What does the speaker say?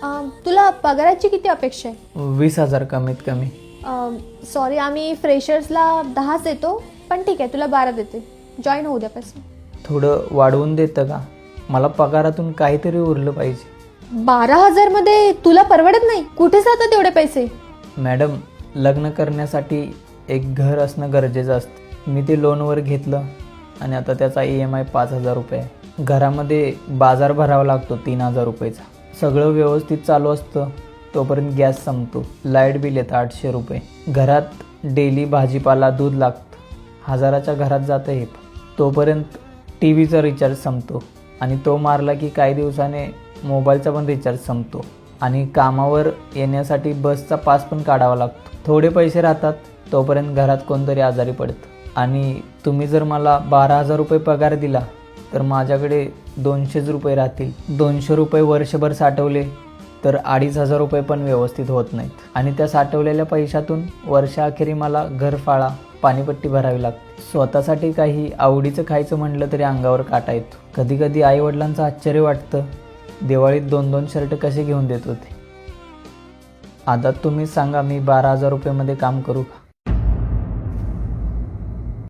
तुला पगाराची किती अपेक्षा आहे? 20,000 कमीत कमी. सॉरी, आम्ही फ्रेशर्सला 10च देतो, पण ठीक आहे तुला 12 देते. जॉईन होऊ द्या पैसे. थोडं वाढवून देतं का? मला पगारातून काहीतरी उरलं पाहिजे. 12,000 मध्ये तुला परवडत नाही. कुठे जातात तेवढे पैसे? मॅडम, लग्न करण्यासाठी एक घर असणं गरजेचं असतं. मी ते लोनवर घेतलं आणि आता त्याचा EMI 5,000 रुपये आहे. घरामध्ये बाजार भरावा लागतो 3,000 रुपयेचा. सगळं व्यवस्थित चालू असतं तोपर्यंत गॅस संपतो. लाईट बिल येतं 800 रुपये. घरात डेली भाजीपाला दूध लागतं. 1000च्या घरात जातं हे. तोपर्यंत TVचा रिचार्ज संपतो आणि तो मारला की काही दिवसाने मोबाईलचा पण रिचार्ज संपतो. आणि कामावर येण्यासाठी बसचा पास पण काढावा लागतो. थोडे पैसे राहतात तोपर्यंत घरात कोणतरी आजारी पडतं. आणि तुम्ही जर मला 12,000 रुपये पगार दिला तर माझ्याकडे 200 रुपये राहतील. 200 रुपये वर्षभर साठवले तर 2,500 रुपये पण व्यवस्थित होत नाहीत. आणि त्या साठवलेल्या पैशातून वर्षाअखेरी मला घरफाळा, पाणीपट्टी भरावी लागते. स्वतःसाठी काही आवडीचं खायचं म्हटलं तरी अंगावर काटा येतो. कधी कधी आईवडिलांचं आश्चर्य वाटतं, दिवाळीत 2-2 शर्ट कसे घेऊन देत होते. आता तुम्ही सांगा, मी 12,000 रुपयेमध्ये काम करू का?